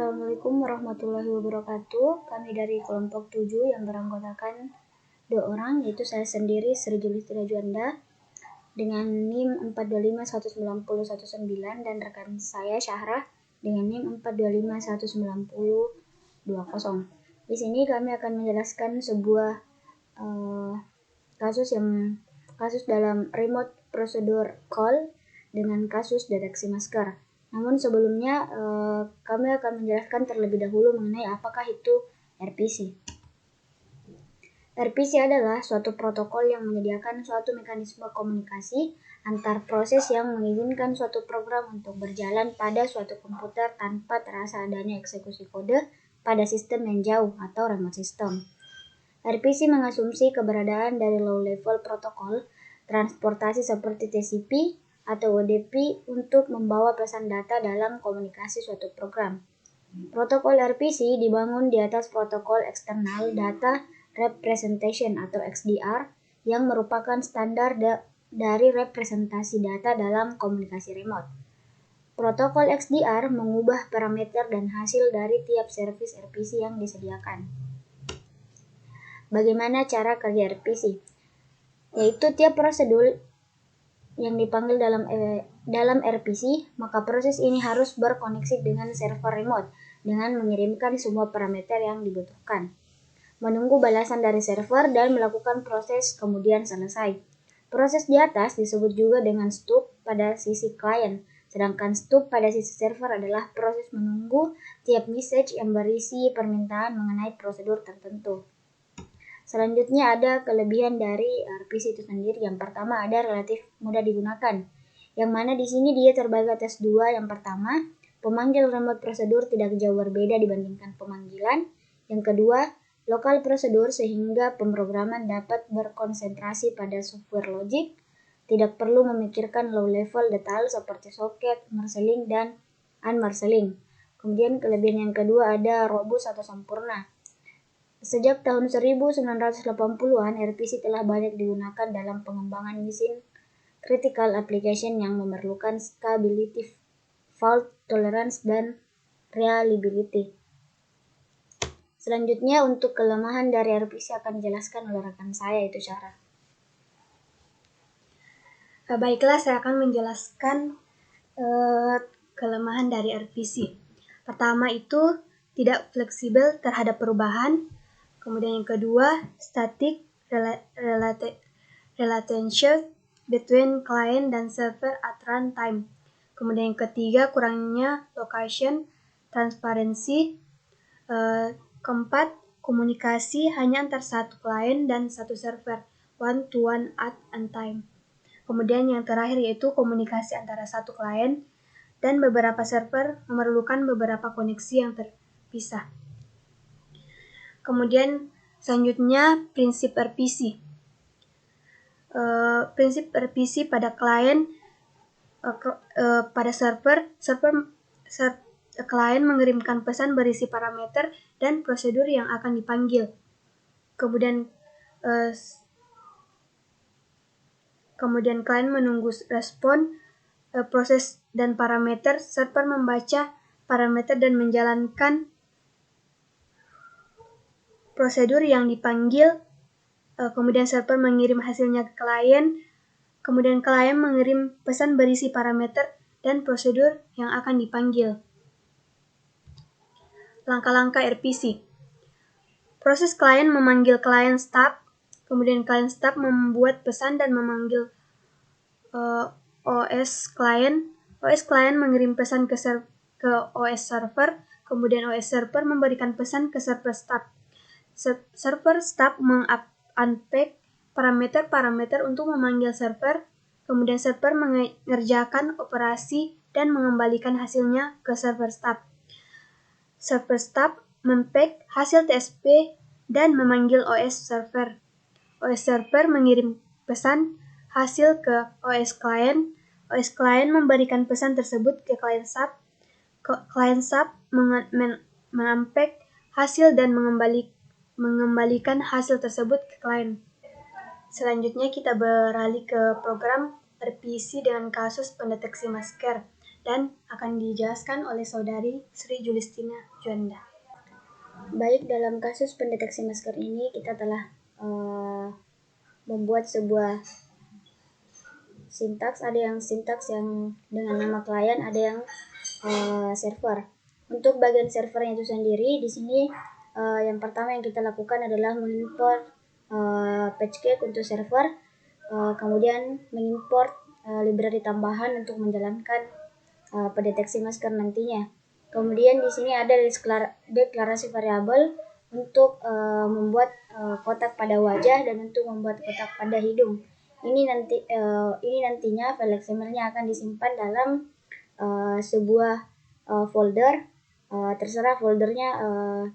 Assalamualaikum warahmatullahi wabarakatuh. Kami dari kelompok 7 yang beranggotakan 2 orang, yaitu saya sendiri Sri Julistira Juanda dengan NIM 4251919 dan rekan saya Syahrah dengan NIM 4251920. Di sini kami akan menjelaskan sebuah kasus dalam remote procedure call dengan kasus deteksi masker. Namun sebelumnya kami akan menjelaskan terlebih dahulu mengenai apakah itu RPC. RPC adalah suatu protokol yang menyediakan suatu mekanisme komunikasi antar proses yang mengizinkan suatu program untuk berjalan pada suatu komputer tanpa terasa adanya eksekusi kode pada sistem yang jauh atau remote system. RPC mengasumsi keberadaan dari low-level protokol transportasi seperti TCP atau ODP untuk membawa pesan data dalam komunikasi suatu program. Protokol RPC dibangun di atas protokol eksternal data representation atau XDR yang merupakan standar dari representasi data dalam komunikasi remote. Protokol XDR mengubah parameter dan hasil dari tiap servis RPC yang disediakan. Bagaimana cara kerja RPC? Yaitu tiap prosedur yang dipanggil dalam RPC, maka proses ini harus berkoneksi dengan server remote dengan mengirimkan semua parameter yang dibutuhkan, menunggu balasan dari server dan melakukan proses kemudian selesai. Proses di atas disebut juga dengan stub pada sisi klien, sedangkan stub pada sisi server adalah proses menunggu tiap message yang berisi permintaan mengenai prosedur tertentu. Selanjutnya ada kelebihan dari RPC itu sendiri. Yang pertama ada relatif mudah digunakan, yang mana di sini dia terbagi atas 2. Yang pertama, pemanggil remote prosedur tidak jauh berbeda dibandingkan pemanggilan. Yang kedua, lokal prosedur sehingga pemrograman dapat berkonsentrasi pada software logic, tidak perlu memikirkan low level detail seperti soket, marshalling, dan unmarshalling. Kemudian kelebihan yang kedua ada robust atau sempurna. Sejak tahun 1980-an, RPC telah banyak digunakan dalam pengembangan mesin critical application yang memerlukan scalability, fault tolerance, dan reliability. Selanjutnya, untuk kelemahan dari RPC akan dijelaskan oleh rekan saya, yaitu Syahrah. Baiklah, saya akan menjelaskan kelemahan dari RPC. Pertama itu tidak fleksibel terhadap perubahan. Kemudian yang kedua, static relationship between client dan server at runtime. Kemudian yang ketiga, kurangnya location transparency. Keempat, komunikasi hanya antar satu klien dan satu server, one-to-one at runtime. Kemudian yang terakhir yaitu komunikasi antara satu klien dan beberapa server memerlukan beberapa koneksi yang terpisah. Kemudian selanjutnya prinsip RPC. Prinsip RPC pada klien, pada server klien mengirimkan pesan berisi parameter dan prosedur yang akan dipanggil. Kemudian klien menunggu respon proses dan parameter, server membaca parameter dan menjalankan prosedur yang dipanggil, kemudian server mengirim hasilnya ke klien, kemudian klien mengirim pesan berisi parameter dan prosedur yang akan dipanggil. Langkah-langkah RPC. Proses klien memanggil klien stub, kemudian klien stub membuat pesan dan memanggil OS klien. OS klien mengirim pesan ke OS server, kemudian OS server memberikan pesan ke server stub. Server stub unpack parameter-parameter untuk memanggil server, kemudian server mengerjakan operasi dan mengembalikan hasilnya ke server stub. Server stub mempack hasil TSP dan memanggil OS server. OS server mengirim pesan hasil ke OS klien. OS klien memberikan pesan tersebut ke klien sub. Klien sub mengunpack hasil dan mengembalikan hasil tersebut ke klien. Selanjutnya kita beralih ke program RPC dengan kasus pendeteksi masker. dan akan dijelaskan oleh Saudari Sri Julistina Juanda. Baik, dalam kasus pendeteksi masker ini kita telah membuat sebuah sintaks. Ada yang sintaks yang dengan nama klien, ada yang server. Untuk bagian servernya itu sendiri, di sini yang pertama yang kita lakukan adalah mengimport patch cake untuk server, kemudian mengimport library tambahan untuk menjalankan pendeteksi masker nantinya. Kemudian di sini ada deklarasi variabel untuk membuat kotak pada wajah dan untuk membuat kotak pada hidung. Ini nantinya file XML-nya akan disimpan dalam sebuah folder. Terserah foldernya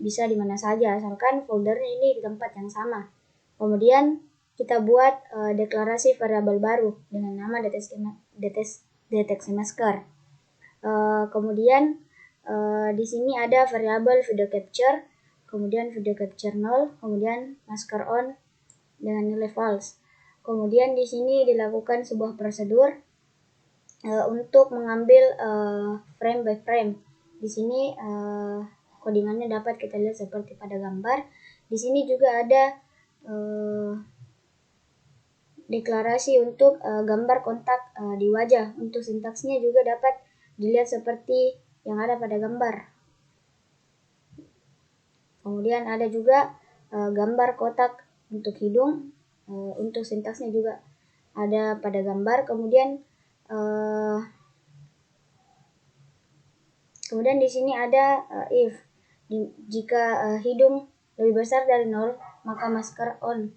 bisa di mana saja, asalkan foldernya ini di tempat yang sama. Kemudian kita buat deklarasi variabel baru dengan nama deteksi masker. Kemudian di sini ada variabel video capture, kemudian video capture 0, kemudian masker on dengan nilai false. Kemudian di sini dilakukan sebuah prosedur untuk mengambil frame by frame. Di sini codingannya dapat kita lihat seperti pada gambar. Di sini juga ada deklarasi untuk gambar kontak di wajah. Untuk sintaksnya juga dapat dilihat seperti yang ada pada gambar. Kemudian ada juga gambar kotak untuk hidung. Untuk sintaksnya juga ada pada gambar. Kemudian di sini ada if jika hidung lebih besar dari 0, maka masker on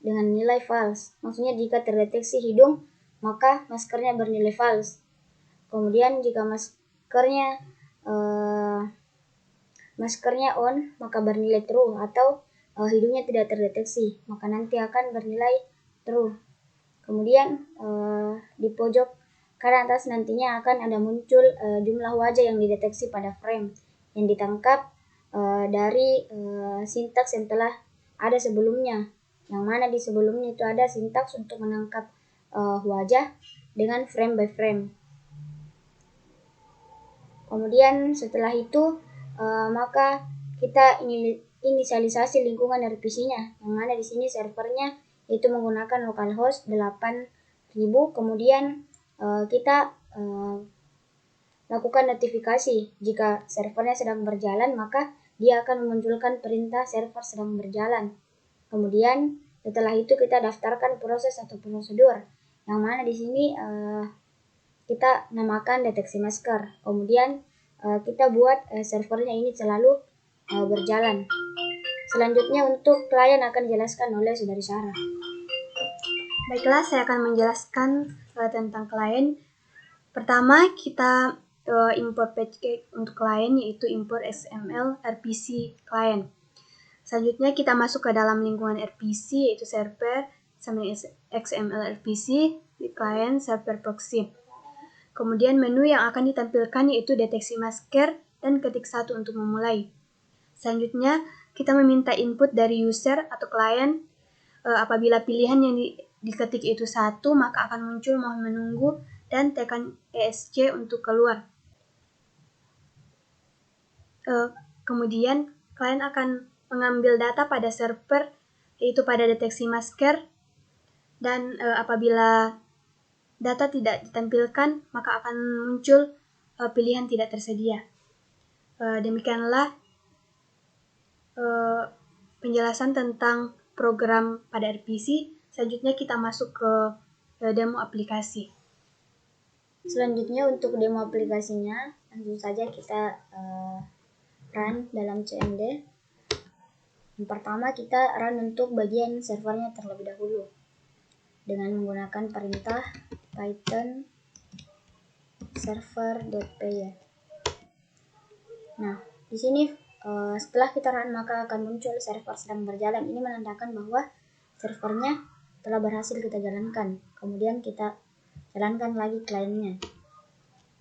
dengan nilai false. Maksudnya jika terdeteksi hidung, maka maskernya bernilai false. Kemudian jika maskernya on, maka bernilai true, atau hidungnya tidak terdeteksi, maka nanti akan bernilai true. Kemudian di pojok kanan atas nantinya akan ada muncul jumlah wajah yang dideteksi pada frame yang ditangkap dari sintaks yang telah ada sebelumnya, yang mana di sebelumnya itu ada sintaks untuk menangkap wajah dengan frame by frame. Kemudian setelah itu maka kita inisialisasi lingkungan RPC-nya, yang mana di sini servernya itu menggunakan localhost 8000. Kemudian kita lakukan notifikasi jika servernya sedang berjalan, maka dia akan memunculkan perintah server sedang berjalan. Kemudian setelah itu kita daftarkan proses atau prosedur, yang mana di sini kita namakan deteksi masker. Kemudian kita buat servernya ini selalu berjalan. Selanjutnya untuk klien akan dijelaskan oleh Saudari Sarah. Baiklah, saya akan menjelaskan tentang klien. Pertama, kita import patch cake untuk klien, yaitu import XML RPC klien. Selanjutnya kita masuk ke dalam lingkungan RPC, yaitu server sama XML RPC di klien server proxy. Kemudian menu yang akan ditampilkan yaitu deteksi masker dan ketik 1 untuk memulai. Selanjutnya kita meminta input dari user atau klien. Apabila pilihan yang diketik itu 1, maka akan muncul mohon menunggu dan tekan ESC untuk keluar. Kemudian klien akan mengambil data pada server, yaitu pada deteksi masker, dan apabila data tidak ditampilkan, maka akan muncul pilihan tidak tersedia. Demikianlah penjelasan tentang program pada RPC. Selanjutnya kita masuk ke demo aplikasi. Selanjutnya untuk demo aplikasinya, langsung saja kita run dalam CMD. Yang pertama kita run untuk bagian servernya terlebih dahulu dengan menggunakan perintah python server.py. Nah, di sini setelah kita run maka akan muncul server sedang berjalan. Ini menandakan bahwa servernya telah berhasil kita jalankan. Kemudian kita jalankan lagi kliennya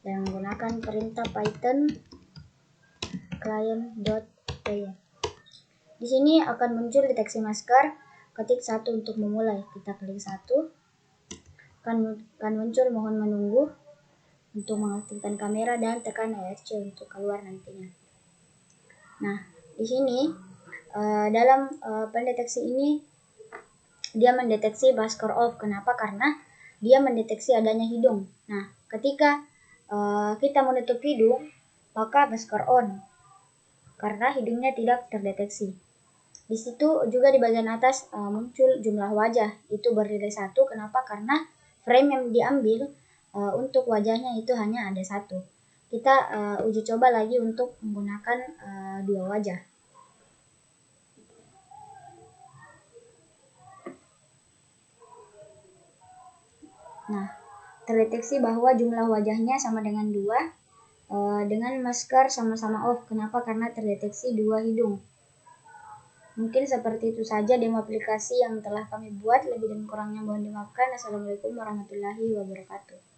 dengan menggunakan perintah python client.py. Di sini akan muncul deteksi masker, ketik 1 untuk memulai. Kita klik 1, akan muncul mohon menunggu untuk mengaktifkan kamera dan tekan ESC untuk keluar nantinya. Nah, di sini dalam pendeteksi ini dia mendeteksi busker off. Kenapa? Karena dia mendeteksi adanya hidung. Nah, ketika kita menutup hidung, maka busker on karena hidungnya tidak terdeteksi. Di situ juga di bagian atas muncul jumlah wajah, itu bernilai 1. Kenapa? Karena frame yang diambil untuk wajahnya itu hanya ada 1. Kita uji coba lagi untuk menggunakan 2 wajah. Nah, terdeteksi bahwa jumlah wajahnya sama dengan 2 dengan masker sama-sama off. Kenapa? Karena terdeteksi 2 hidung. Mungkin seperti itu saja demo aplikasi yang telah kami buat. Lebih dan kurangnya mohon dimaafkan. Assalamualaikum warahmatullahi wabarakatuh.